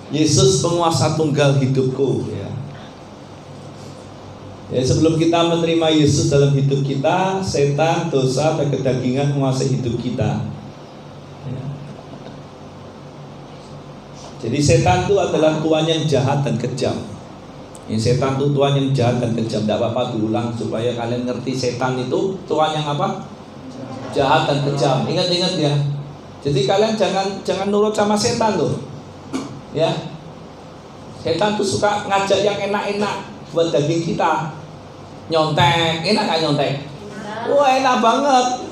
Yesus penguasa tunggal hidupku, ya. Ya, sebelum kita menerima Yesus dalam hidup kita, setan, dosa, dan kedagingan menguasai hidup kita. Ya. Jadi setan itu adalah tuan yang jahat dan kejam. Setan itu tuan yang jahat dan kejam. Tidak apa-apa diulang supaya kalian ngerti setan itu tuan yang apa? Jahat dan kejam. Ingat-ingat ya. Jadi kalian jangan nurut sama setan loh. Ya. Setan tuh suka ngajak yang enak-enak buat daging kita. Nyontek, enak gak nyontek? Wah, enak banget.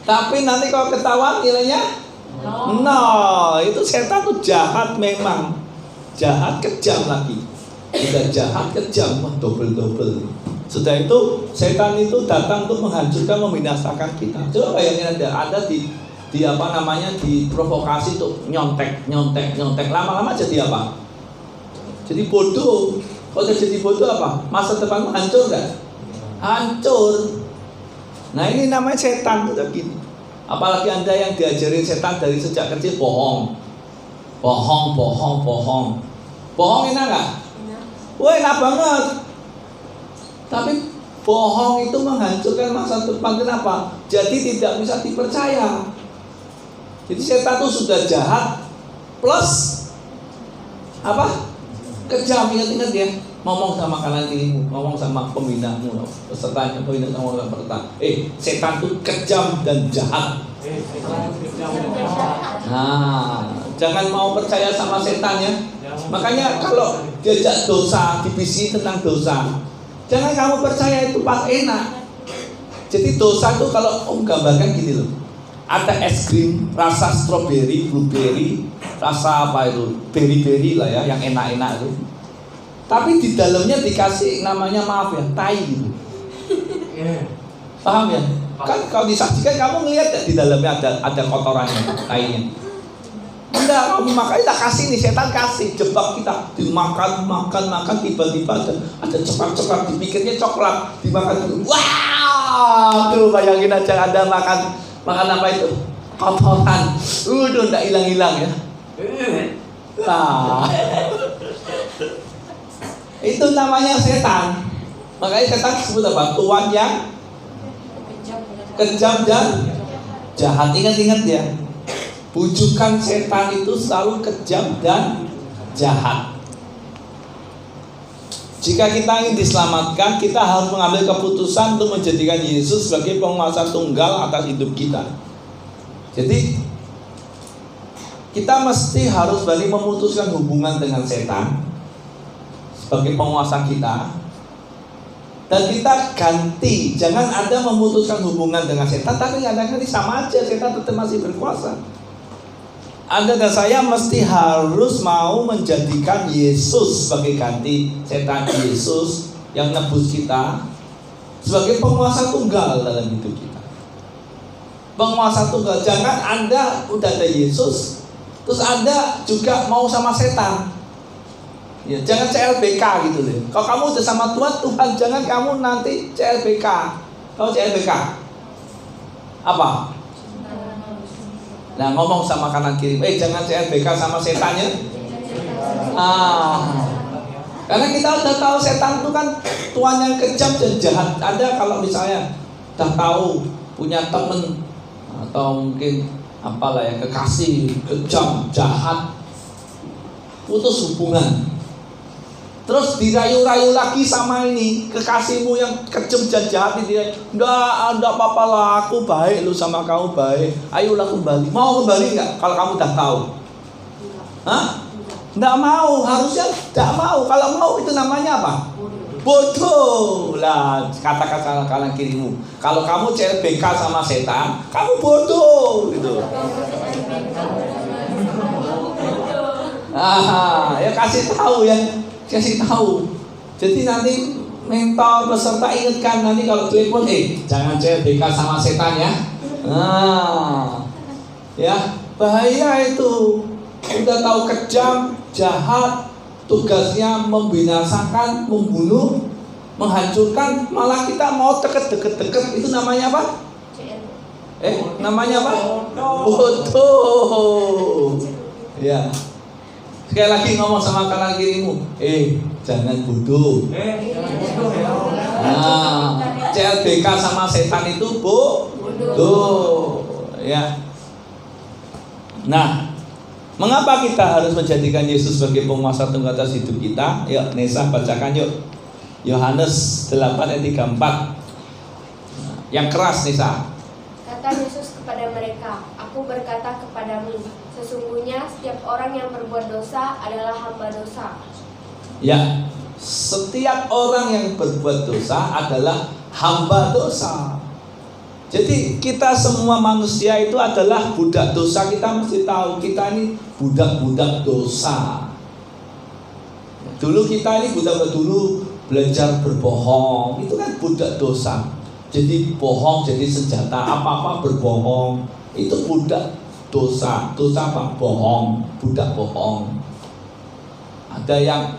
Tapi nanti kalau ketahuan nilainya itu setan tuh jahat memang. Jahat kejam lagi. Udah jahat kejam, double. Sudah itu setan itu datang untuk menghancurkan, membinasakan kita. Coba bayangin ada di apa namanya, diprovokasi tuh nyontek. Lama-lama jadi apa? Jadi bodoh. Kalau jadi bodoh apa? Masa depan hancur gak? Hancur. Nah ini namanya setan tuh gini. Apalagi Anda yang diajarin setan dari sejak kecil bohong. Bohong enak gak? Wah, enak banget. Tapi bohong itu menghancurkan masa depan. Kenapa? Jadi tidak bisa dipercaya. Jadi setan itu sudah jahat plus apa? Kejam. Ingat-ingat ya. Ngomong sama kanan kirimu, ngomong sama pembinamu, pesertanya, ngomong sama peserta. Setan itu kejam dan jahat. Nah, jangan mau percaya sama setan ya. Makanya kalau diajak dosa, dibisiki tentang dosa, jangan kamu percaya itu pas enak. Jadi dosa itu kalau gambarkan gini loh. Ada es krim rasa stroberi, blueberry, rasa apa itu, berry lah ya, yang enak-enak itu. Tapi di dalamnya dikasih namanya, maaf ya, tai gitu. Paham ya? Kan kalau disajikan kamu ngelihat ya, di dalamnya ada kotorannya, tainya. Enggak, kamu makan, tak kasih nih, setan kasih, jebak kita, dimakan, tiba-tiba ada coklat, dipikirnya coklat, dimakan dulu. Wow, tuh bayangin aja Anda makan apa itu? Kotoran. Enggak hilang-hilang ya. Nah, itu namanya setan. Makanya setan disebut apa? Tuan yang kejam dan jahat. Ingat-ingat ya. Bujukan setan itu selalu kejam dan jahat. Jika kita ingin diselamatkan, kita harus mengambil keputusan untuk menjadikan Yesus sebagai penguasa tunggal atas hidup kita. Jadi kita mesti harus balik memutuskan hubungan dengan setan sebagai penguasa kita, dan kita ganti. Jangan Anda memutuskan hubungan dengan setan tapi kadang-kadang sama aja, setan tetap masih berkuasa. Anda dan saya mesti harus mau menjadikan Yesus sebagai ganti setan. Yesus yang nebus kita sebagai penguasa tunggal dalam hidup kita. Penguasa tunggal. Jangan Anda udah ada Yesus terus Anda juga mau sama setan. Ya, jangan CLBK gitu deh. Kalau kamu udah sama Tuhan, jangan kamu nanti CLBK. Tahu CLBK? Apa? Nah, ngomong sama kanan kiri. Jangan CLBK sama setannya. Karena kita udah tahu setan itu kan tuan yang kejam dan jahat. Ada kalau misalnya udah tahu punya temen atau mungkin apalah ya, kekasih kejam, jahat, putus hubungan. Terus dirayu-rayu lagi sama ini kekasihmu yang kejam dan jahat ini. Enggak apa-apa lah, aku baik lu, sama kamu baik. Ayolah kembali. Mau kembali enggak kalau kamu udah tahu? Enggak mau, harusnya enggak mau. Kalau mau itu namanya apa? Bodoh. Lah, katakan salah kanan kirimu. Kalau kamu CLBK sama setan, kamu bodoh gitu. Ya kasih tahu ya. Kasih tahu. Jadi nanti mentor peserta ingatkan nanti kalau telepon, jangan CLBK sama setan ya. Ya bahaya itu. Udah tahu kejam, jahat, tugasnya membinasakan, membunuh, menghancurkan, malah kita mau deket. Itu namanya apa? Namanya apa? Bodoh. Ya. Sekali lagi ngomong sama kanan kirimu, jangan bodoh. Jangan bodoh ya. Nah, CLBK sama setan itu bodoh. Ya. Nah, mengapa kita harus menjadikan Yesus sebagai penguasa tunggal atas hidup kita? Yuk, Nesa bacakan yuk. Yohanes 8 ayat 34. Yang keras, Nesa. Kata Yesus kepada mereka, "Aku berkata kepadamu, sesungguhnya setiap orang yang berbuat dosa adalah hamba dosa." Ya, setiap orang yang berbuat dosa adalah hamba dosa. Jadi kita semua manusia itu adalah budak dosa. Kita mesti tahu kita ini budak-budak dosa. Dulu kita ini budak dulu belajar berbohong, itu kan budak dosa. Jadi bohong jadi senjata, apa-apa berbohong. Itu budak dosa. Dosa apa? Bohong, budak bohong. Ada yang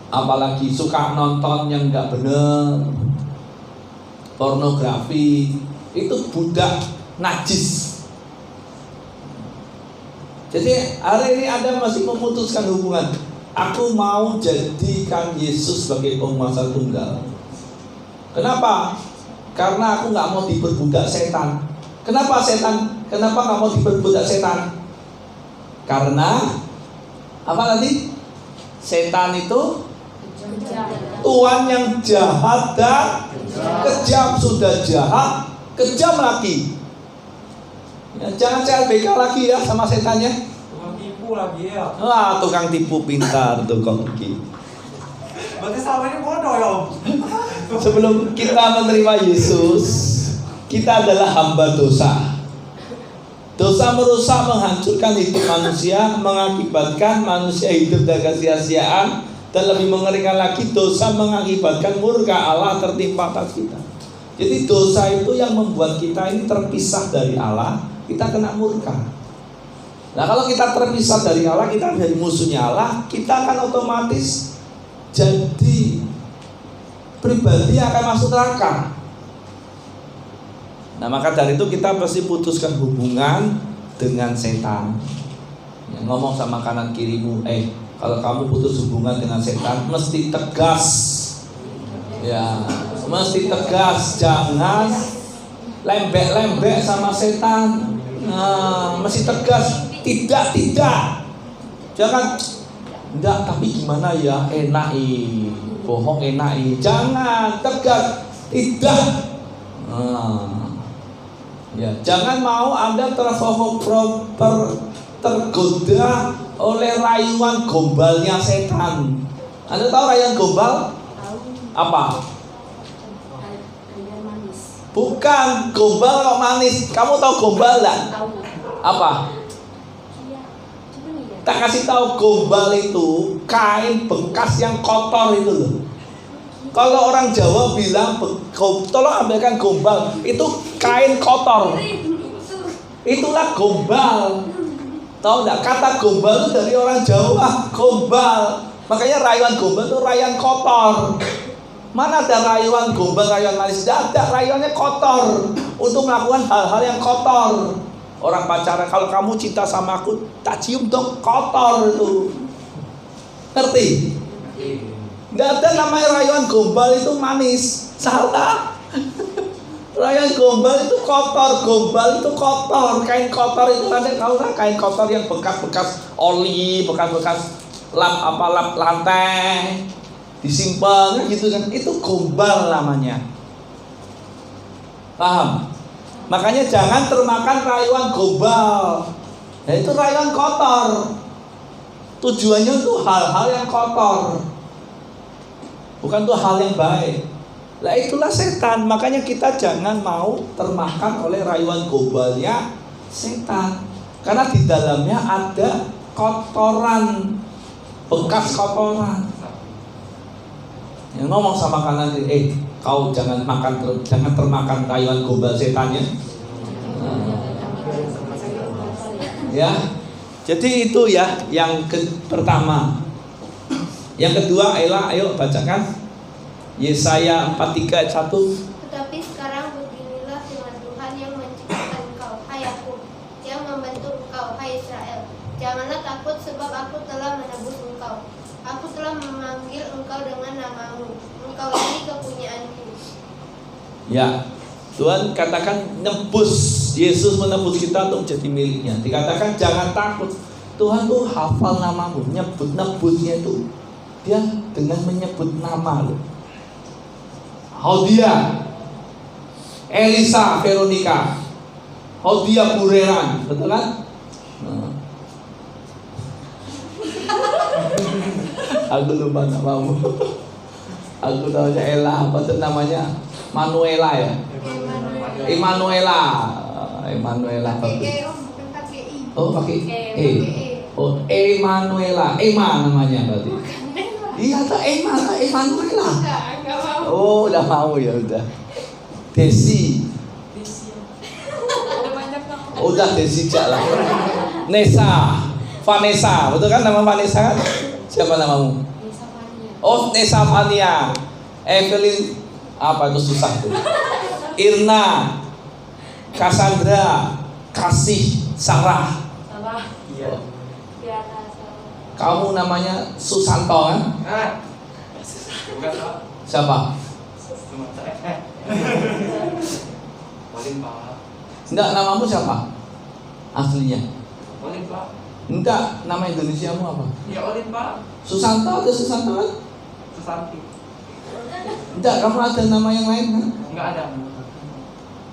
apalagi suka nonton yang nggak bener, pornografi, itu budak najis. Jadi hari ini Anda masih memutuskan hubungan. Aku mau jadikan Yesus sebagai penguasa tunggal. Kenapa? Karena aku nggak mau diperbudak setan. Kenapa setan? Kenapa nggak mau diperbudak setan? Karena apa tadi? Setan itu Tuhan yang jahat dan kejam. Sudah jahat, kejam lagi. Ya, jangan CLBK lagi ya sama setannya. Tukang tipu lagi ya. Wah, tukang tipu pintar tuh Kongki. Berarti selama ini bodoh ya Om. Sebelum kita menerima Yesus, kita adalah hamba dosa. Dosa merusak, menghancurkan hidup manusia, mengakibatkan manusia hidup dengan sia-siaan, dan lebih mengerikan lagi, dosa mengakibatkan murka Allah tertimpa atas kita. Jadi dosa itu yang membuat kita ini terpisah dari Allah, kita kena murka. Nah, kalau kita terpisah dari Allah, kita dari musuhnya Allah, kita akan otomatis jadi pribadi yang akan masuk neraka. Nah, maka dari itu kita pasti putuskan hubungan dengan setan. Ya, ngomong sama kanan kirimu, kalau kamu putus hubungan dengan setan, mesti tegas. Ya, mesti tegas, jangan lembek-lembek sama setan. Nah, mesti tegas, tidak. Jangan, enggak, tapi gimana ya, enak bohong enak. Jangan, tegas, tidak. Ya, jangan mau Anda tergoda oleh rayuan gombalnya setan. Anda tahu rayuan gombal? Apa? Bukan, gombal kok manis. Kamu tahu gombal enggak? Apa? Tak kasih tahu, gombal itu kain bekas yang kotor itu loh. Kalau orang Jawa bilang, tolong ambilkan gombal, itu kain kotor. Itulah gombal. Tahu enggak, kata gombal itu dari orang Jawa, gombal. Makanya rayuan gombal itu rayuan kotor. Mana ada rayuan gombal, rayuan manis? Tidak ada, rayuannya kotor. Untuk melakukan hal-hal yang kotor. Orang pacaran, kalau kamu cinta sama aku, tak cium dong, kotor itu. Ngerti? Tidak ada namanya rayuan gombal itu manis. Salah. Rayuan gombal itu kotor. Gombal itu kotor. Kain kotor itu ada, kau kan kain kotor yang bekas-bekas oli, bekas-bekas lap lantai, disimpan gitu kan. Itu gombal namanya. Paham? Makanya jangan termakan rayuan gombal. Nah, itu rayuan kotor. Tujuannya itu hal-hal yang kotor, bukan tuh hal yang baik. Lah itulah setan. Makanya kita jangan mau termakan oleh rayuan gombalnya setan. Karena di dalamnya ada kotoran, bekas kotoran. Yang ngomong sama kanan, kau jangan termakan rayuan gombal setannya. Ya. Jadi itu ya yang pertama. Yang kedua, ayo bacakan Yesaya 43 ayat 1. Tetapi sekarang beginilah firman Tuhan yang menciptakan engkau, hai Yakub, yang membentuk engkau, hai Israel. Janganlah takut, sebab aku Ya, Tuhan katakan nebus, Yesus menebus kita untuk jadi miliknya. Dikatakan jangan takut. Tuhan tuh hafal namamu, nebusnya itu dia dengan menyebut nama lo. Haudia, Elisa, Veronica, Haudia, Bureran, betul kan? Aku lupa namamu. Aku namanya Ella, apa tuh namanya? Manuela ya? Emanuela. Oh pakai E. Oh Emanuela, Ema namanya berarti. Iya tak Emanuela. Oh udah mau ya udah. Desi. Udah Desi jalan. Nesa, Vanessa, betul kan nama Vanessa kan? Siapa namamu? Oh Nesa Fania. Evelyn apa itu susah tuh. Irna, Cassandra, Kasih, Sarah. Iya. Kamu namanya Susanto kan? Siapa? Paling Pak. Enggak, namamu siapa? Aslinya? Olin Pak. Enggak, nama Indonesiamu apa? Ya Olin Pak. Susanto atau Susanto kan? Susanti. Enggak, kamu ada nama yang lain kan? Enggak ada.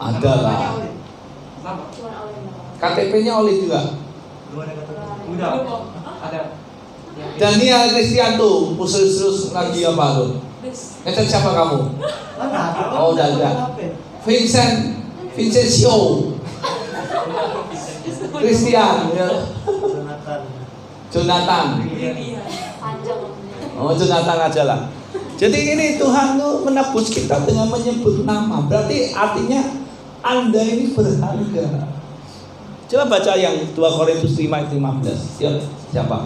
Ada lah. Sama. KTP-nya Oli juga. Udah. Ada. Daniel Kristianto, khusus lagi apa tuh? Ngecat siapa kamu? Oh udah ada. Vincencio, Christian, ya. Jonathan. Oh Jonathan aja lah. Jadi ini Tuhan tuh menebus kita dengan menyebut nama. Berarti artinya Anda ini berharga. Coba baca yang 2 Korintus 5:15. Siapa?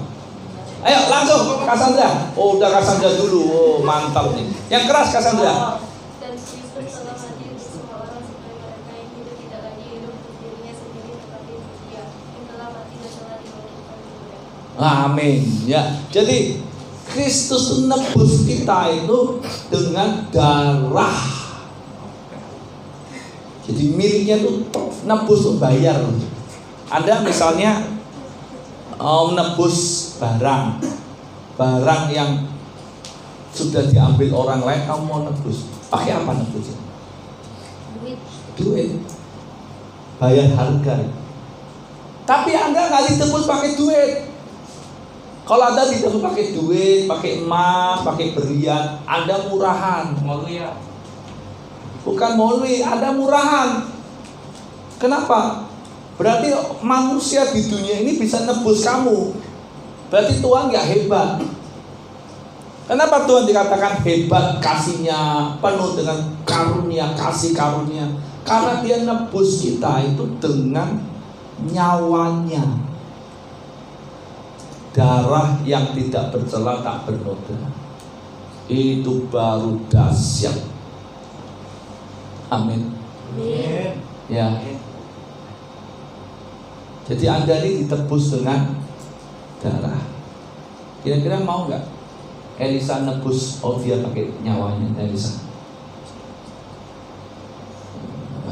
Ayo langsung Cassandra. Oh udah Cassandra dulu. Oh mantap nih. Yang keras Cassandra. Dan Kristus telah mati untuk semua orang supaya mereka yang hidup tidak lagi hidup untuk dirinya sendiri tetapi untuk Dia yang telah mati dan telah dibangkitkan juga. Amin. Ya. Jadi Kristus itu nebus kita itu dengan darah. Jadi miliknya itu nebus untuk bayar. Anda misalnya menebus barang yang sudah diambil orang lain, kamu mau nebus, pakai apa nebusnya? Duit. Bayar harga. Tapi Anda nggak ditebus pakai duit. Kalau Anda ditebus pakai duit, pakai emas, pakai berlian, Anda murahan. Malu ya. Bukan maulwi, Anda murahan. Kenapa? Berarti manusia di dunia ini bisa nebus kamu. Berarti Tuhan gak hebat. Kenapa Tuhan dikatakan hebat kasihnya, penuh dengan karunia, kasih karunia? Karena Dia nebus kita itu dengan nyawanya. Darah yang tidak bercela, tak bernoda. Itu baru dahsyat. Amin. Ya. Jadi Anda ini ditebus dengan darah. Kira-kira mau nggak Elisa nebus Haudia pakai nyawanya Elisa?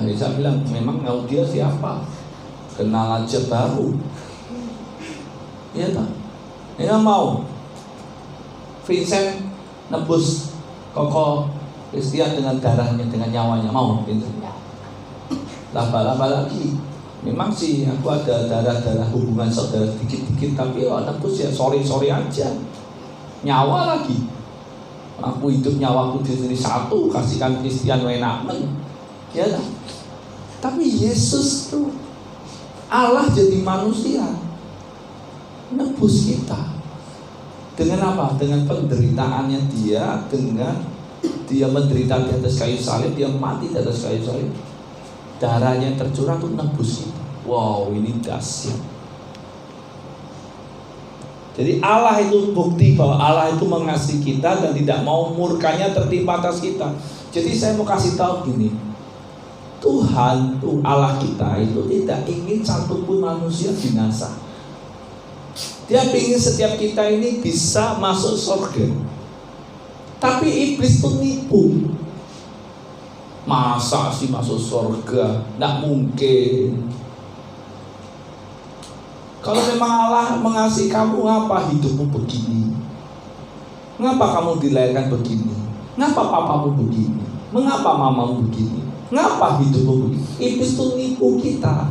Elisa bilang, memang Haudia siapa? Kenal aja baru. Iya tak? Ini mau Vincent nebus Koko Christian dengan darahnya, dengan nyawanya, mau Vincent? Laba-laba lagi. Memang sih aku ada darah-darah hubungan saudara dikit-dikit, tapi nebus ya sorry aja. Nyawa lagi. Aku hidup nyawaku diri satu, kasihkan Christian wenamen. Ya kan? Tapi Yesus tuh Allah jadi manusia, nebus kita. Dengan apa? Dengan penderitaannya Dia, dengan Dia menderita di atas kayu salib, Dia mati di atas kayu salib. Darahnya yang tercurah untuk nebus kita. Wow, ini dahsyat. Jadi Allah itu bukti bahwa Allah itu mengasihi kita dan tidak mau murkanya tertimpa atas kita. Jadi saya mau kasih tahu gini, Tuhan tuh Allah kita itu tidak ingin satupun manusia binasa. Dia ingin setiap kita ini bisa masuk surga. Tapi iblis tuh nipu. Masa sih masuk surga? Nggak mungkin. Kalau memang Allah mengasihi kamu, ngapa hidupmu begini? Ngapa kamu dilahirkan begini? Ngapa papamu begini? Mengapa mamamu begini? Ngapa hidupmu begini? Iblis itu nipu kita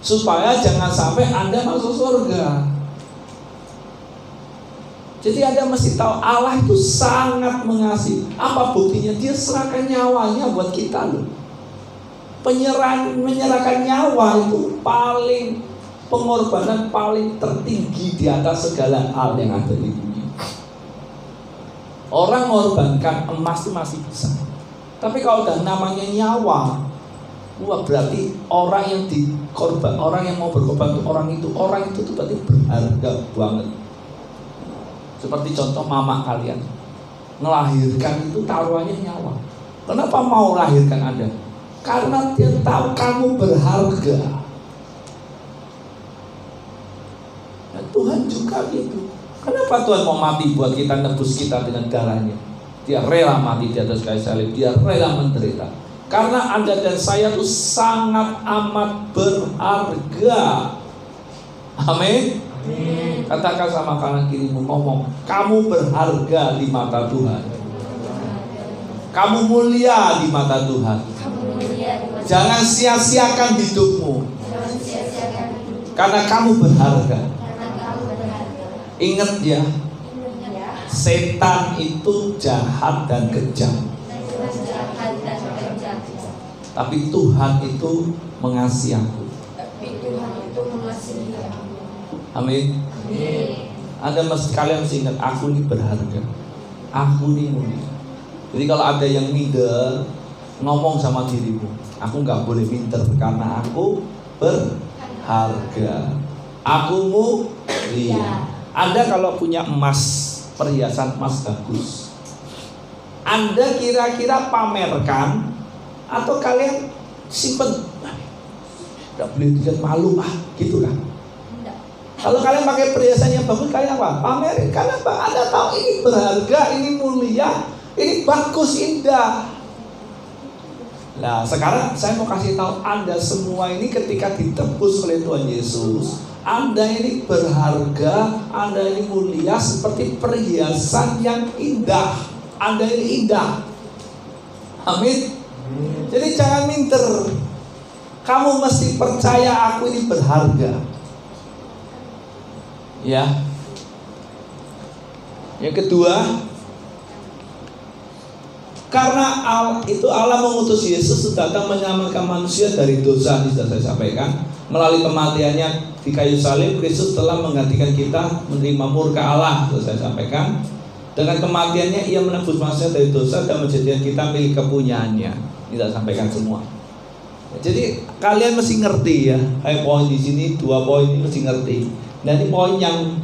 supaya jangan sampai Anda masuk surga. Jadi Anda mesti tahu Allah itu sangat mengasihi. Apa buktinya? Dia serahkan nyawanya buat kita loh. Menyerahkan nyawa itu pengorbanan paling tertinggi di atas segala hal yang ada di dunia. Orang mengorbankan emas itu masih bisa. Tapi kalau udah namanya nyawa, wah berarti orang yang dikorban, orang yang mau berkorban itu orang itu tuh berarti berharga banget. Seperti contoh mama kalian ngelahirkan itu taruhannya nyawa. Kenapa mau lahirkan Anda? Karena dia tahu kamu berharga. Nah, Tuhan juga gitu. Kenapa Tuhan mau mati buat kita, nebus kita dengan darahnya? Dia rela mati di atas kayu salib. Dia rela menderita. Karena Anda dan saya itu sangat amat berharga. Amin. Katakan sama kanan kirimu, ngomong, kamu berharga di mata Tuhan. Kamu mulia di mata Tuhan. Jangan sia-siakan hidupmu. Karena kamu berharga. Ingat ya, setan itu jahat dan kejam. Tapi Tuhan itu mengasihi aku. Amin. Anda kalian mesti ingat, aku ini berharga. Aku ini mulia. Jadi kalau ada yang minder, ngomong sama dirimu, aku nggak boleh minder karena aku berharga. Aku mulia. Anda kalau punya emas, perhiasan emas bagus, Anda kira-kira pamerkan atau kalian simpen? Nggak boleh dilihat, malu gitu kan? Kalau kalian pakai perhiasan yang bagus, kalian apa? Pamerin. Karena Anda tahu ini berharga, ini mulia, ini bagus, indah. Nah, sekarang saya mau kasih tahu Anda semua ini ketika ditebus oleh Tuhan Yesus, Anda ini berharga, Anda ini mulia seperti perhiasan yang indah. Anda ini indah. Amin. Jadi jangan minder. Kamu mesti percaya aku ini berharga. Ya. Yang kedua, karena Allah mengutus Yesus datang menyelamatkan manusia dari dosa, sudah saya sampaikan. Melalui kematiannya di kayu salib, Kristus telah menggantikan kita menerima murka Allah, sudah saya sampaikan. Dengan kematiannya ia menebus manusia dari dosa dan menjadikan kita milik kepunyaannya. Ini saya sampaikan semua. Jadi kalian mesti ngerti ya. Poin di sini, 2 poin ini mesti ngerti. Dan ini poin yang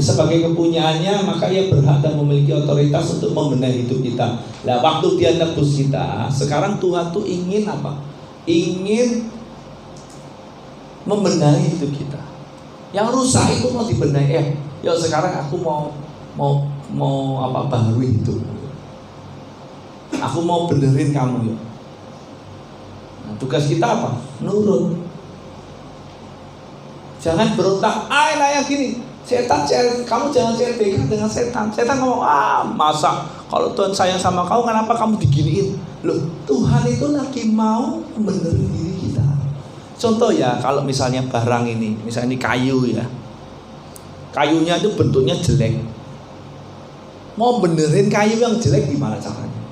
sebagai kepunyaannya, maka ia berhak dan memiliki otoritas untuk membenahi hidup kita. Nah, waktu dia nebus kita, sekarang Tuhan tuh ingin apa? Ingin membenahi hidup kita. Yang rusak itu mau dibenahi. Yuk sekarang aku mau apa, baru hidup. Aku mau benerin kamu yuk. Nah, tugas kita apa? Nurut. Jangan berontak, kayak gini. Setan, kamu jangan CLBK dengan setan. Setan ngomong, masa kalau Tuhan sayang sama kamu, kenapa kamu diginiin? Loh, Tuhan itu lagi mau benerin diri kita. Contoh ya, kalau misalnya barang ini, misalnya ini kayu ya, kayunya itu bentuknya jelek. Mau benerin kayu yang jelek gimana caranya?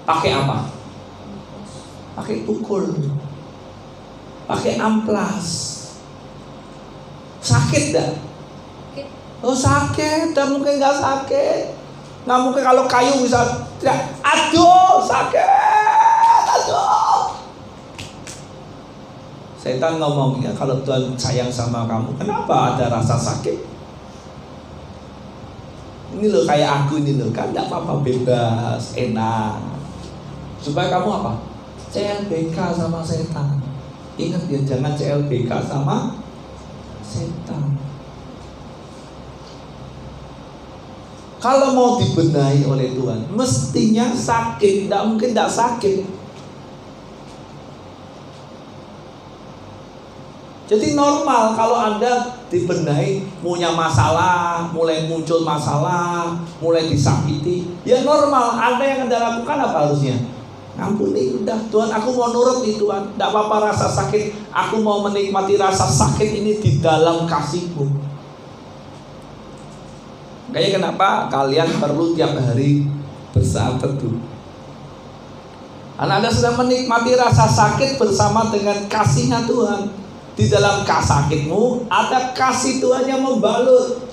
Pakai apa? Pakai pukul, pakai amplas. Sakit dah? Oh sakit, dan mungkin nggak sakit. Nggak mungkin kalau kayu bisa tidak. Aduh sakit, aduh. Setan ngomongnya kalau Tuhan sayang sama kamu, kenapa ada rasa sakit? Ini loh kayak aku ini loh, kan nggak apa-apa, bebas, enak. Supaya kamu apa? CLBK sama setan. Ingat ya, jangan CLBK sama setan. Kalau mau dibenahi oleh Tuhan, mestinya sakit, tidak mungkin tidak sakit. Jadi normal kalau Anda dibenahi, punya masalah, mulai muncul masalah, mulai disakiti, ya normal. Anda yang Anda lakukan apa harusnya? Ampuni, udah Tuhan, aku mau nurut nih Tuhan, tidak apa-apa rasa sakit, aku mau menikmati rasa sakit ini di dalam kasih-Mu. Kayaknya kenapa kalian perlu tiap hari bersaat teduh? Anda sedang menikmati rasa sakit bersama dengan kasih-Nya Tuhan. Di dalam sakitmu ada kasih Tuhan yang membalut,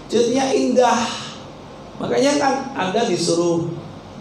jadinya indah. Makanya kan Anda disuruh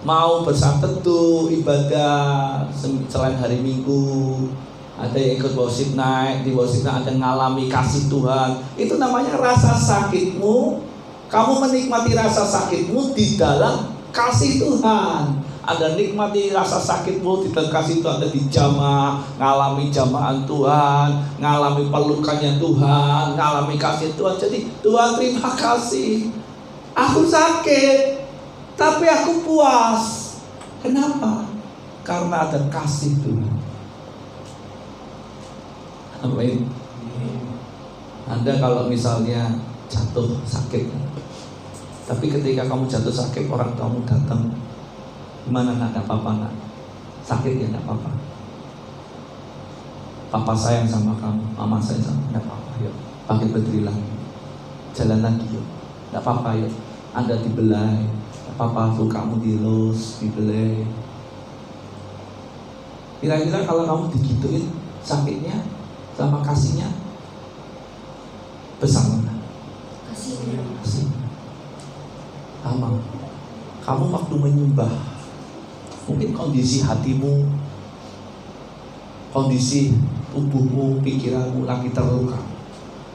mau bersaat teduh, ibadah selain hari Minggu. Ada yang ikut worship night, di worship night ada ngalami kasih Tuhan. Itu namanya rasa sakitmu. Kamu menikmati rasa sakitmu di dalam kasih Tuhan. Anda nikmati rasa sakitmu di dalam kasih Tuhan. Anda dijamah, ngalami jamahan Tuhan, ngalami pelukannya Tuhan, ngalami kasih Tuhan. Jadi Tuhan terima kasih. Aku sakit, tapi aku puas. Kenapa? Karena ada kasih Tuhan. Amin. Anda kalau misalnya jatuh sakit, tapi ketika kamu jatuh sakit, orang kamu datang, gimana nak? Tidak apa-apa nak, sakit ya tidak apa-apa. Papa sayang sama kamu, mama sayang sama kamu, tidak apa-apa. Yuk, bangkit berdiri lagi, jalan lagi yuk, tidak apa-apa yuk. Anda dibelai, tidak apa-apa, kamu dilus, dibelai. Kira-kira kalau kamu digituin sakitnya sama kasihnya besar mana? Kasih. Sama. Kamu waktu menyembah, mungkin kondisi hatimu, kondisi tubuhmu, pikiranmu lagi terluka.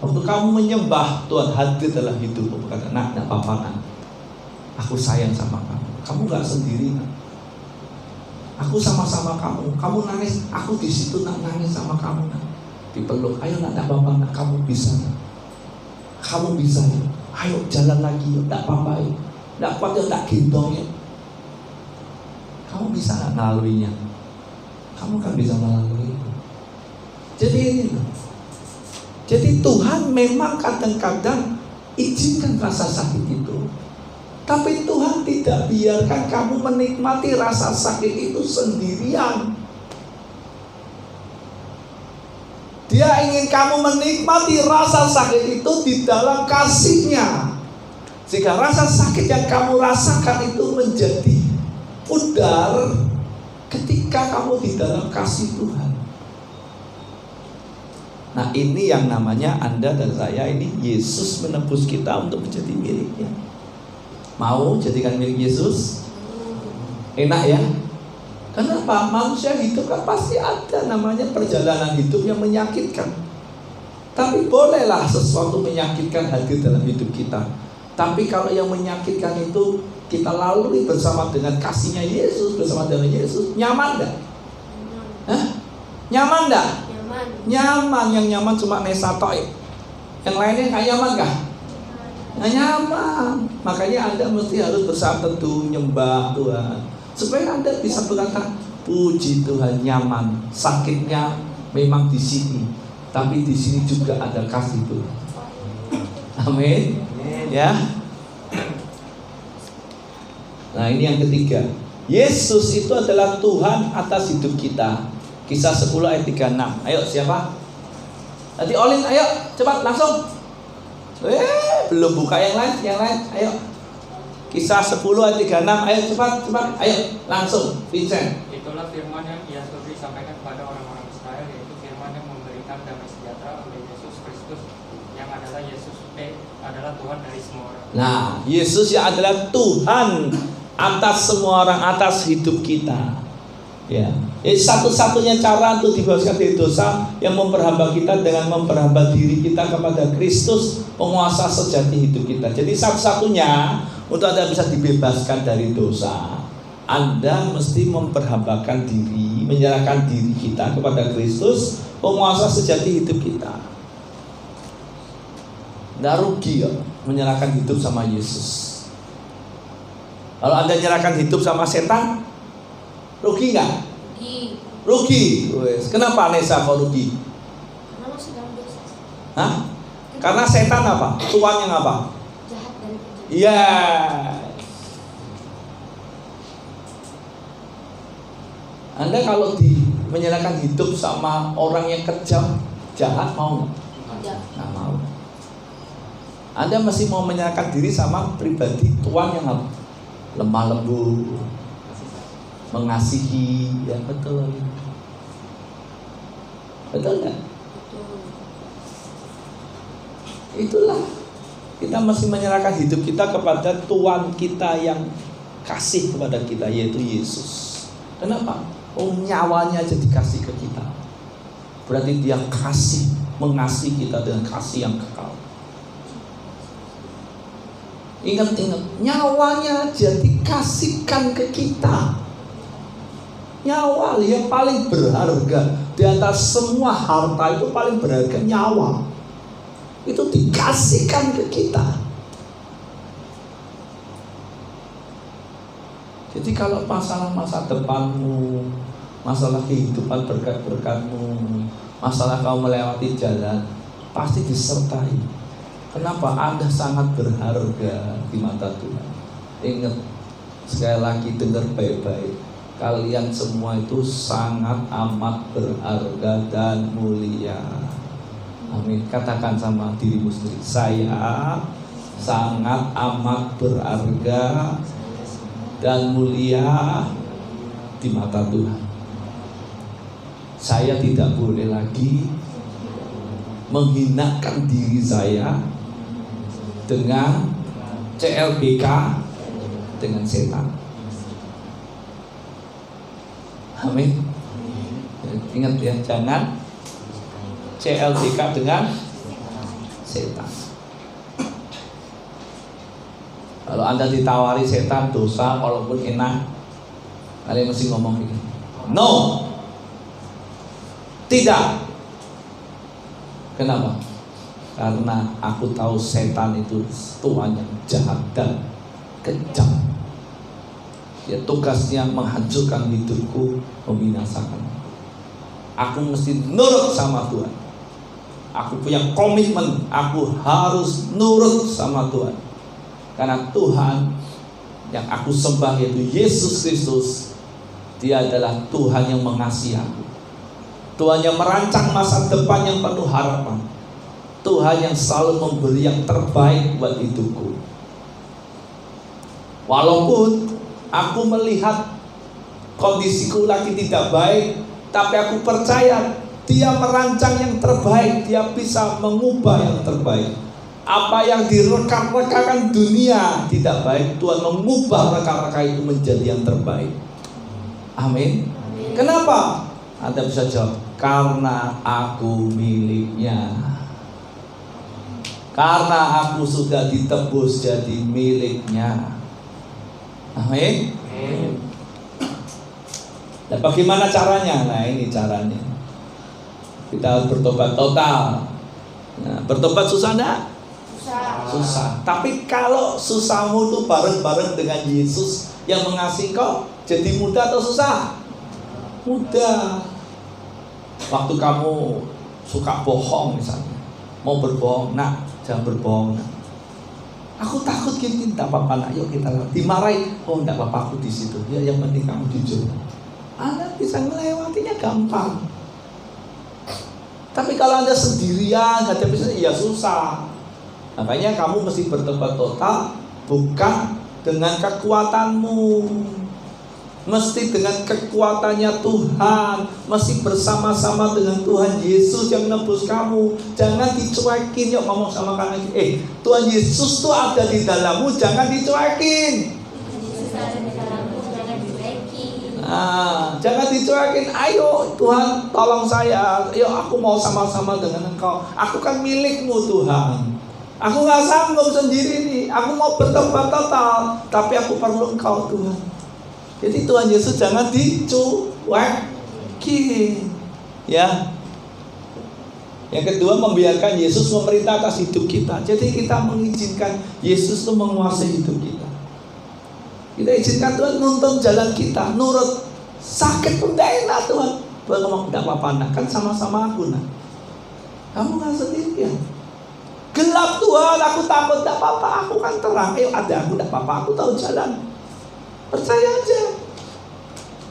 Waktu kamu menyembah, Tuhan hadir dalam hidupmu, berkata, nak, tidak apa-apa nak, aku sayang sama kamu. Kamu gak sendiri nak. Aku sama-sama kamu. Kamu nangis, aku di situ nak, nangis sama kamu nak. Dipeluk, ayo nak, tidak apa-apa nak, kamu bisa nak. Kamu bisa ya. Ayo jalan lagi yuk, tidak apa-apa yuk. Tidak kuat ya, tidak gendong ya. Kamu bisa nggak melaluinya? Kamu kan bisa melalui itu. Jadi ini loh. Jadi Tuhan memang kadang-kadang izinkan rasa sakit itu, tapi Tuhan tidak biarkan kamu menikmati rasa sakit itu sendirian. Dia ingin kamu menikmati rasa sakit itu di dalam kasih-Nya, sehingga rasa sakit yang kamu rasakan itu menjadi pudar ketika kamu di dalam kasih Tuhan. Nah ini yang namanya Anda dan saya ini, Yesus menebus kita untuk menjadi miliknya. Mau jadikan milik Yesus? Enak ya? Kenapa? Manusia hidup kan pasti ada namanya perjalanan hidup yang menyakitkan. Tapi bolehlah sesuatu menyakitkan hadir dalam hidup kita. Tapi kalau yang menyakitkan itu kita lalui bersama dengan kasihnya Yesus, bersama dengan Yesus, nyaman enggak? Hah? Nyaman enggak? Nyaman. Yang nyaman cuma Nesa Toy. Yang lainnya nggak nyaman kah? Nggak nyaman. Makanya Anda mesti harus bersama teduh, nyembah Tuhan, supaya Anda bisa berkata, puji Tuhan, nyaman. Sakitnya memang di sini, tapi di sini juga ada kasih Tuhan. Amin. Ya. Nah ini yang ketiga, Yesus itu adalah Tuhan atas hidup kita. Kisah 10 ayat 36. Ayo siapa? Tadi Olin, ayo cepat langsung. Belum buka yang lain, ayo. Kisah 10 ayat 36. Ayo cepat, ayo langsung. Vincent. Itulah firman yang ia suruh disampaikan kepada orang-orang Israel, yaitu firman yang memberikan damai sejahtera oleh Yesus Kristus, yang adalah Yesus adalah Tuhan dari semua orang. Nah, Yesus yang adalah Tuhan atas semua orang, atas hidup kita. Ya, satu-satunya cara untuk dibebaskan dari dosa yang memperhamba kita dengan memperhamba diri kita kepada Kristus, penguasa sejati hidup kita. Jadi satu-satunya untuk Anda bisa dibebaskan dari dosa, Anda mesti memperhambakan diri, menyerahkan diri kita kepada Kristus, penguasa sejati hidup kita. Nggak rugi ya menyerahkan hidup sama Yesus. Kalau Anda nyerahkan hidup sama setan, rugi nggak? Rugi. Wes. Kenapa Nesa kok rugi? Karena masih dalam dosa. Hah? Karena setan apa? Tuan yang apa? Jahat dan kejam. Iya. Anda kalau menyerahkan hidup sama orang yang kejam, jahat, mau nggak? Tidak. Nggak mau. Anda masih mau menyerahkan diri sama pribadi Tuhan yang apa? Lemah lembut, mengasihi, ya betul. Betul nggak? Betul. Itulah kita masih menyerahkan hidup kita kepada Tuhan kita yang kasih kepada kita, yaitu Yesus. Kenapa? Oh, nyawanya aja dikasih ke kita. Berarti dia kasih, mengasihi kita dengan kasih yang kekal. Ingat-ingat, nyawanya aja dikasihkan ke kita. Nyawa yang paling berharga di atas semua harta, itu paling berharga nyawa. Itu dikasihkan ke kita. Jadi kalau masalah masa depanmu, masalah kehidupan berkat-berkatmu, masalah kau melewati jalan, pasti disertai. Kenapa? Anda sangat berharga di mata Tuhan. Ingat, sekali lagi dengar baik-baik, kalian semua itu sangat amat berharga dan mulia. Amin. Katakan sama dirimu sendiri, saya sangat amat berharga dan mulia di mata Tuhan. Saya tidak boleh lagi menghinakan diri saya dengan CLBK, dengan setan. Amin. Ingat ya, jangan CLBK dengan setan. Kalau Anda ditawari setan dosa walaupun enak, kalian mesti ngomong ini, no, tidak. Kenapa? Karena aku tahu setan itu Tuhan yang jahat dan kejam. Dia tugasnya menghancurkan hidupku, membinasakan. Aku mesti nurut sama Tuhan. Aku punya komitmen, aku harus nurut sama Tuhan. Karena Tuhan yang aku sembah yaitu Yesus Kristus, dia adalah Tuhan yang mengasihi aku, Tuhan yang merancang masa depan yang penuh harapan, Tuhan yang selalu memberi yang terbaik buat hidupku. Walaupun aku melihat kondisiku lagi tidak baik, tapi aku percaya dia merancang yang terbaik, dia bisa mengubah yang terbaik. Apa yang direka-rekakan dunia tidak baik, Tuhan mengubah reka-reka itu menjadi yang terbaik. Amin. Kenapa? Anda bisa jawab, karena aku miliknya. Karena aku sudah ditebus jadi miliknya. Amin. Dan bagaimana caranya? Nah, ini caranya. Kita harus bertobat total. Nah, bertobat susah enggak? Susah. Tapi kalau susahmu itu bareng-bareng dengan Yesus yang mengasihi kau, jadi mudah atau susah? Mudah. Waktu kamu suka bohong misalnya, mau berbohong, nak jangan berbohong, nak. Aku takut gini, tidak apa-apa nak, yuk kita dimarahi. Oh tidak apa-apa, aku di situ. Ya yang penting kamu jujur. Anda bisa melewatinya gampang. Tapi kalau Anda sendirian, nggak ada bisa, ya susah. Makanya kamu mesti bertobat total, bukan dengan kekuatanmu, mesti dengan kekuatannya Tuhan, mesti bersama-sama dengan Tuhan Yesus yang nebus kamu. Jangan dicuekin. Yuk ngomong sama kanan, Tuhan Yesus tuh ada di dalammu, jangan dicuekin. Jangan dicuekin. Ayo Tuhan tolong saya, ayo aku mau sama-sama dengan Engkau. Aku kan milikmu Tuhan. Aku gak sanggup sendiri nih. Aku mau bertobat total, tapi aku perlu Engkau Tuhan. Jadi Tuhan Yesus jangan dicuekin. Ya. Yang kedua, membiarkan Yesus memerintah atas hidup kita. Jadi kita mengizinkan Yesus itu menguasai hidup kita. Kita izinkan Tuhan nuntun jalan kita, nurut. Sakit pun tidak enak Tuhan. Tuhan ngomong, tidak apa-apa nak, kan sama-sama aku nak. Kamu gak sendirian. Gelap Tuhan, aku takut, tidak apa-apa, aku kan terang. Ayo ada aku, tidak apa-apa, aku tahu jalan. Percaya aja.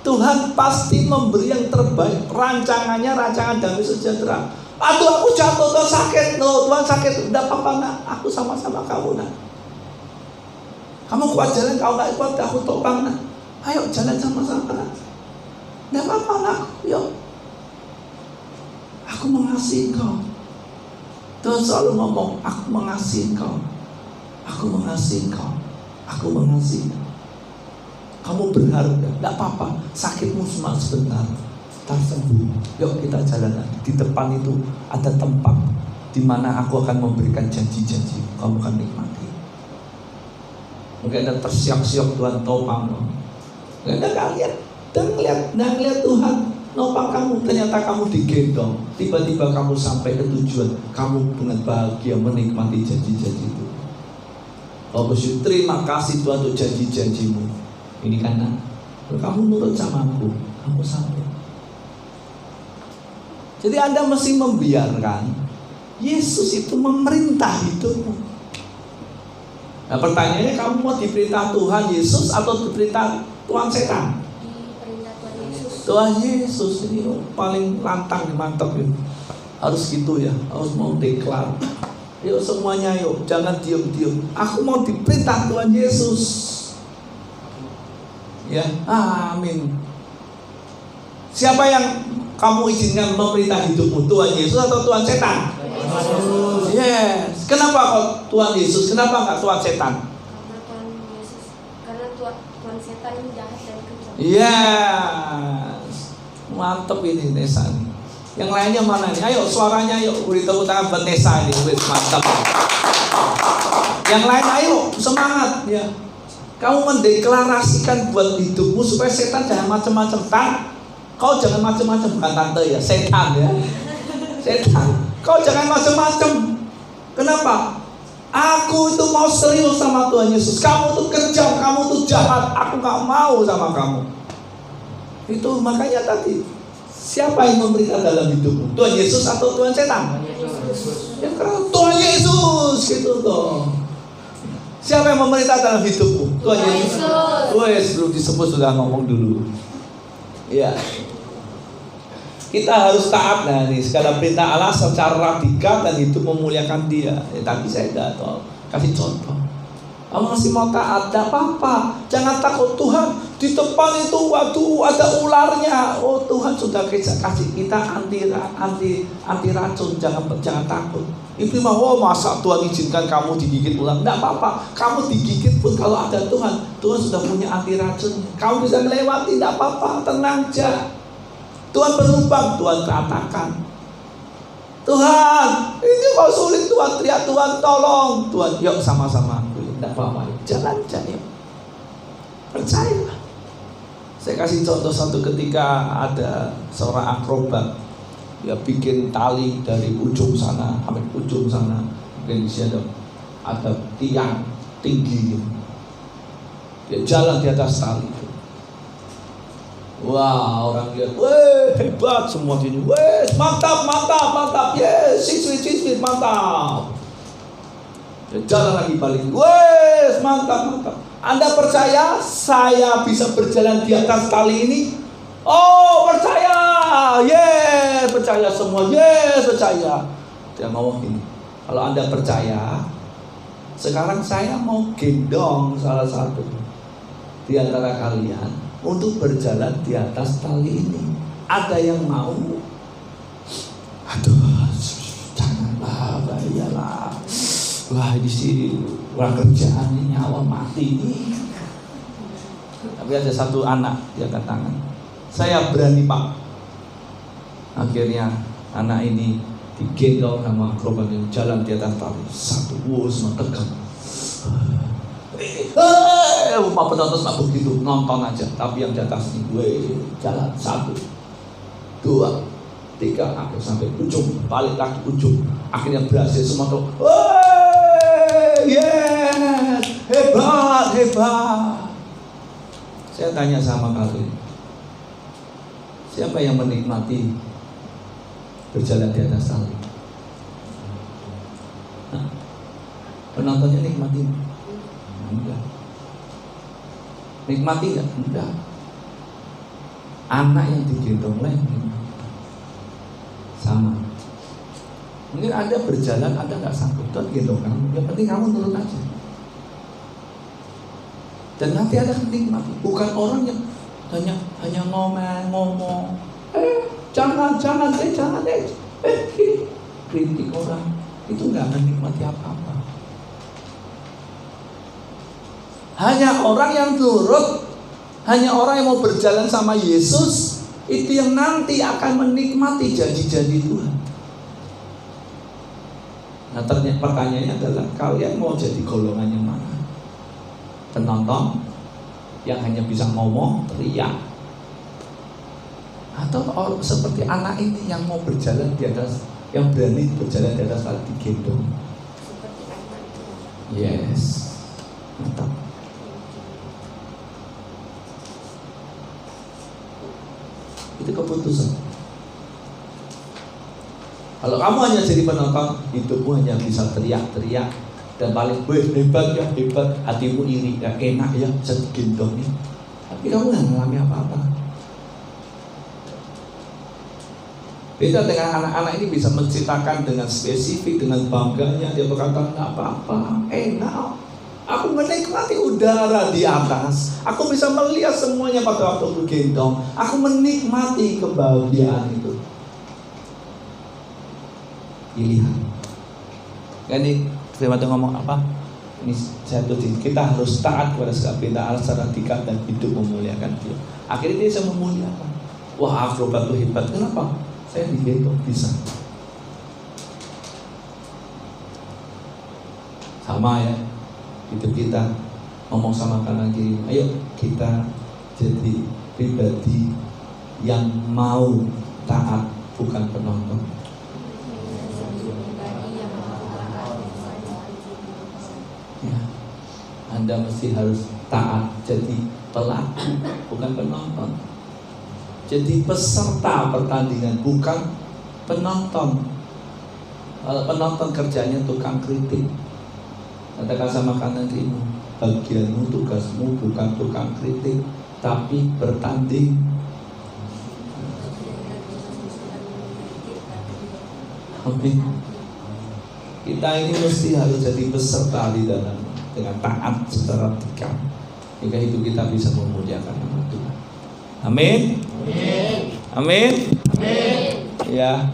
Tuhan pasti memberi yang terbaik. Rancangannya rancangan damai sejahtera. Aduh aku jatuh, Tuhan sakit. No, Tuhan sakit, tidak apa-apa nak, aku sama-sama kamu nak. Kamu kuat jalan, kau gak kuat, aku topang nak. Ayo jalan sama-sama nak. Tidak apa-apa nak, yuk. Aku mengasihi kau. Tuhan selalu ngomong, aku mengasihi kau. Aku mengasihi kau. Aku mengasihi kau. Kamu berharga, tidak apa-apa. Sakitmu cuma sebentar, tak sembuh. Yuk kita jalan lagi. Di depan itu ada tempat di mana aku akan memberikan janji-janji. Kamu akan nikmati. Mungkin ada tersiok-siok Tuhan topang. Anda gak lihat, dan ngeliat Tuhan nopang kamu. Ternyata kamu digendong. Tiba-tiba kamu sampai ke tujuan. Kamu dengan bahagia menikmati janji-janji itu. Oh bersyukur, terima kasih Tuhan untuk janji-janjimu. Ini karena kamu nurut sama aku, kamu sampai. Jadi Anda mesti membiarkan Yesus itu memerintah hidupmu. Nah pertanyaannya, kamu mau diperintah Tuhan Yesus atau diperintah Tuhan setan? Diperintah Tuhan Yesus. Tuhan Yesus ini paling lantang, mantap ya. Harus gitu ya, harus mau deklar. Yuk semuanya yuk, jangan diem-diem. Aku mau diperintah Tuhan Yesus. Ya, amin. Siapa yang kamu izinkan memerintah hidupmu? Tuhan Yesus atau Tuhan setan? Yes. Kenapa kok Tuhan Yesus? Kenapa enggak Tuhan setan? Karena Tuhan Yesus, karena Tuhan setan ini jahat dan kejam. Yes. Mantap ini Nesa nih. Yang lainnya mana nih? Ayo suaranya yuk, beri tepuk tangan buat Nesa ini. Mantap. Yang lain ayo semangat ya. Kamu mendeklarasikan buat hidupmu supaya setan jangan macam-macam. Kau jangan macam-macam, bukan tante ya, setan ya. Setan, kau jangan macam-macam. Kenapa? Aku itu mau serius sama Tuhan Yesus. Kamu tuh kejam, kamu tuh jahat. Aku gak mau sama kamu. Itu makanya tadi, siapa yang memerintah dalam hidupmu? Tuhan Yesus atau Tuhan setan? Ya karena Tuhan Yesus gitu toh. Siapa yang memerintah dalam hidupmu? Tuhan Yesus. Wes belum disebut sudah ngomong dulu. Ya. Kita harus taat. Nah nih segala perintah Allah secara radikal dan hidup memuliakan Dia. Ya, tapi saya tidak tahu. Kasih contoh. Kamu masih mau taat, tidak apa-apa. Jangan takut Tuhan. Di depan itu waduh ada ularnya. Oh Tuhan sudah kasih kita anti racun. Jangan takut. Ibu mau masa Tuhan izinkan kamu digigit ular? Tidak apa-apa. Kamu digigit pun kalau ada Tuhan sudah punya anti racun. Kamu bisa melewati, tidak apa-apa. Tenang aja. Tuhan berlubang, Tuhan katakan, Tuhan, ini kok sulit Tuhan, teriak Tuhan tolong. Tuhan, yuk sama-sama aku, tidak apa-apa, jalan yuk. Percayalah. Saya kasih contoh satu ketika ada seorang akrobat. Dia bikin tali dari ujung sana sampai ujung sana. Mungkin di sini ada tiang tinggi. Dia jalan di atas tali. Wah, orang lihat, weh hebat semua sini, weh mantap, yes, sweet, mantap. Dia jalan lagi balik, weh mantap. Anda percaya saya bisa berjalan di atas tali ini? Oh percaya, yes percaya semua, yes percaya. Dia ngomong gini, kalau Anda percaya, sekarang saya mau gendong salah satu di antara kalian untuk berjalan di atas tali ini. Ada yang mau? Aduh, janganlah, bahayalah. Wah, di sini orang kerjaan ini nyawa mati ini. Tapi ada satu anak dia angkat tangan. Saya berani Pak. Akhirnya anak ini digendong sama akrobat yang jalan di atas tali. Satu, semua tegang. Rumah penonton tak begitu, nonton aja. Tapi yang di atas ini gue jalan 1, 2, 3, akhir sampai ujung, balik lagi ujung. Akhirnya berhasil semua tuh. Yes, hebat. Saya tanya sama kalian, siapa yang menikmati berjalan di atas salib? Penontonnya nikmati? Enggak. Nikmati enggak? Enggak. Anak yang digendong lain sama. Mungkin Anda berjalan, Anda nggak sanggup, Tuhan gendong kamu. Yang penting kamu turun aja. Dan nanti Anda akan nikmati. Bukan orang yang hanya ngomong. Jangan, kritik orang. Itu nggak akan nikmati apa-apa. Hanya orang yang turut, hanya orang yang mau berjalan sama Yesus, itu yang nanti akan menikmati janji-janji Tuhan. Nah, pertanyaannya adalah kalian mau jadi golongan yang mana? Penonton yang hanya bisa ngomong, teriak, atau seperti anak ini yang mau berjalan di atas, yang berani berjalan di atas salib digendong? Yes, mantap. Itu keputusan. Kalau kamu hanya jadi penonton, hidupmu hanya bisa teriak-teriak dan paling hebat ya, hebat, hatimu iri, ya enak ya, bisa digendong nih. Tapi kamu nggak ngalami apa-apa. Beda dengan anak-anak ini bisa menceritakan dengan spesifik, dengan bangganya, dia berkata nggak apa-apa, enak. Aku menikmati udara di atas. Aku bisa melihat semuanya pada waktu gendong. Aku menikmati kebahagiaan itu. Pilihan. Ini firman Tuhan ngomong apa? Ini satu, kita harus taat kepada segala perintah Allah secara radikal dan hidup memuliakan Dia. Akhirnya dia bisa memuliakan. Wah, akrobat itu hebat. Kenapa? Saya digendong bisa. Sama ya. Hidup kita ngomong sama kanan kiri, ayo kita jadi pribadi yang mau taat, bukan penonton. Ya, Anda mesti harus taat, jadi pelaku, bukan penonton. Jadi peserta pertandingan, bukan penonton. Kalau penonton kerjanya tukang kritik. Katakan sama kanan kirimu, bagianmu, tugasmu bukan tukang kritik, tapi bertanding. Amin. Kita ini mesti harus jadi peserta di dalam dengan taat secara radikal, hingga hidup kita bisa memuliakan nama Tuhan. Amin. Amin. Amin. Ya.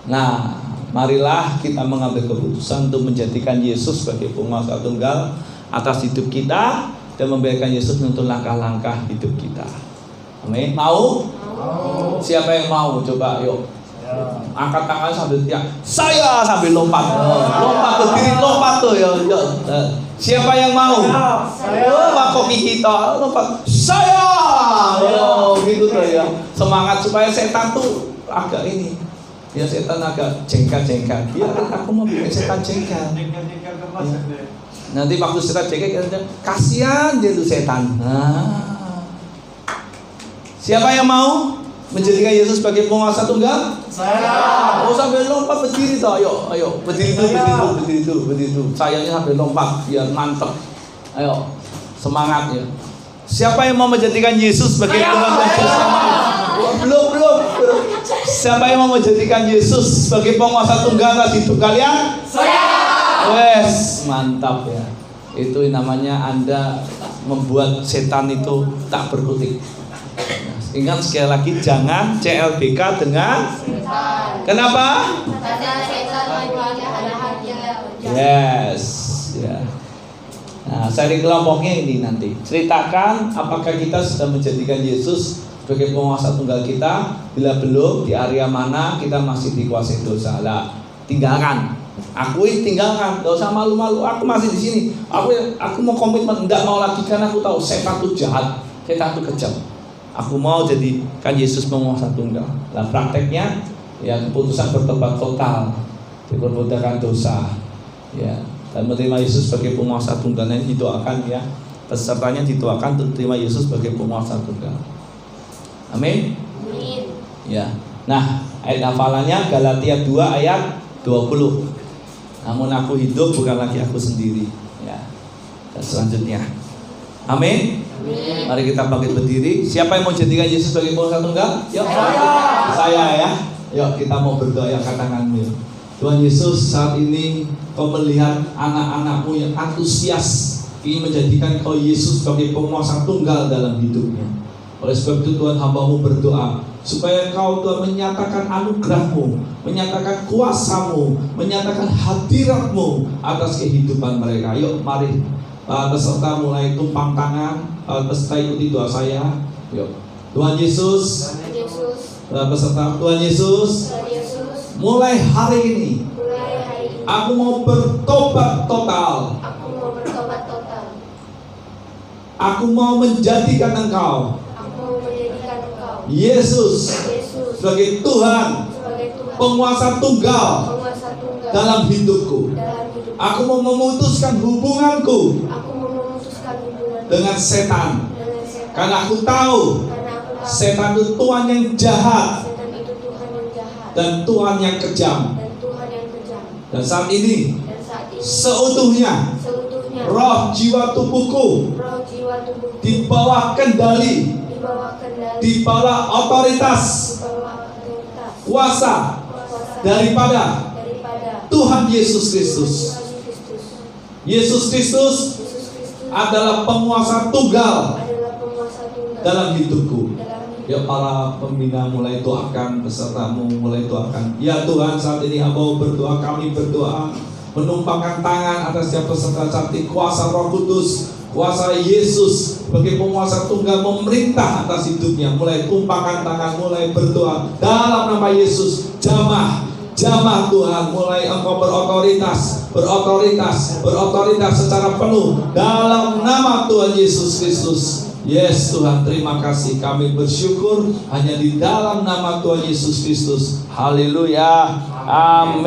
Nah, marilah kita mengambil keputusan untuk menjadikan Yesus sebagai penguasa tunggal atas hidup kita dan membiarkan Yesus menuntun langkah-langkah hidup kita. Amin. Mau? Mau. Siapa yang mau? Coba yuk. Angkat tangan sambil teriak. Saya sambil lompat. Lompat berdiri, lompat tuh ya. Siapa yang mau? Saya. Lompat kopi kita, lompat. Saya. Gitu tuh ya. Semangat supaya setan tuh agak ini. Ya setan agak jengkel-jengkel. Biar aku mau bikin setan jengkel. Ya. Nanti waktu setan jengkel, kasihan dia tuh setan. Nah. Siapa yang mau menjadikan Yesus sebagai penguasa tunggal? Saya. Oh sambil lompat berdiri toh, ayo, berdiri tuh. Sayangnya sambil lompat, biar mantap. Ayo, semangat ya. Siapa yang mau menjadikan Yesus sebagai Tuhan dan Juru Belum. Siapa yang mau menjadikan Yesus sebagai penguasa tunggal atas hidup kalian? Saya. Wes, mantap ya. Itu namanya Anda membuat setan itu tak berkutik. Ingat sekali lagi, jangan CLBK dengan setan. Kenapa? Karena setan yes, ya. Nah, seri kelompoknya ini nanti. Ceritakan apakah kita sudah menjadikan Yesus sebagai penguasa tunggal kita. Bila belum, di area mana kita masih dikuasai dosa. Lah, tinggalkan. Akui, tinggalkan. Gak usah malu-malu. Aku masih di sini. Aku mau komitmen, enggak mau lagi karena aku tahu setan itu jahat, setan itu kejam. Aku mau jadikan Yesus penguasa tunggal. Nah, prakteknya ya keputusan bertobat total, dipermudahkan dosa, ya dan menerima Yesus sebagai penguasa tunggalnya didoakan ya. Pesertanya didoakan untuk terima Yesus sebagai penguasa tunggal. Amin. Amin. Ya. Nah, ayat hafalannya Galatia 2 ayat 20. Namun aku hidup bukan lagi aku sendiri. Ya. Dan selanjutnya. Amin. Amin. Mari kita bangkit berdiri. Siapa yang mau jadikan Yesus sebagai penguasa tunggal? Yuk. Saya ya. Yuk kita mau berdoa, yang angkat tanganmu. Yuk. Tuhan Yesus, saat ini Kau melihat anak-anakmu yang antusias ingin menjadikan Kau Yesus sebagai penguasa tunggal dalam hidupnya. Oleh sebab itu Tuhan, hamba-Mu berdoa supaya Kau Tuhan menyatakan anugerah-Mu, menyatakan kuasa-Mu, menyatakan hadirat-Mu atas kehidupan mereka. Yuk mari peserta mulai tumpang tangan, peserta ikuti doa saya. Yuk. Tuhan Yesus, peserta Tuhan Yesus, mulai hari ini aku mau bertobat total. Aku mau menjadikan Engkau Yesus sebagai Tuhan, penguasa tunggal dalam hidupku. Aku mau memutuskan hubunganku dengan setan, karena aku tahu setan itu Tuhan yang jahat dan Tuhan yang kejam. Dan saat ini seutuhnya roh jiwa tubuhku di bawah kendali, di bawah otoritas kuasa daripada Tuhan Yesus Kristus. Yesus Kristus adalah penguasa tunggal dalam hidupku. Ya, para pembina mulai doakan, pesertamu mulai doakan. Ya Tuhan, saat ini hamba berdoa, kami berdoa menumpangkan tangan atas setiap peserta cantik. Kuasa Roh Kudus, kuasa Yesus sebagai penguasa tunggal memerintah atas hidupnya. Mulai tumpangkan tangan, mulai berdoa dalam nama Yesus. Jamah Tuhan, mulai Engkau berotoritas secara penuh dalam nama Tuhan Yesus Kristus. Yes Tuhan, terima kasih, kami bersyukur hanya di dalam nama Tuhan Yesus Kristus. Haleluya, amin.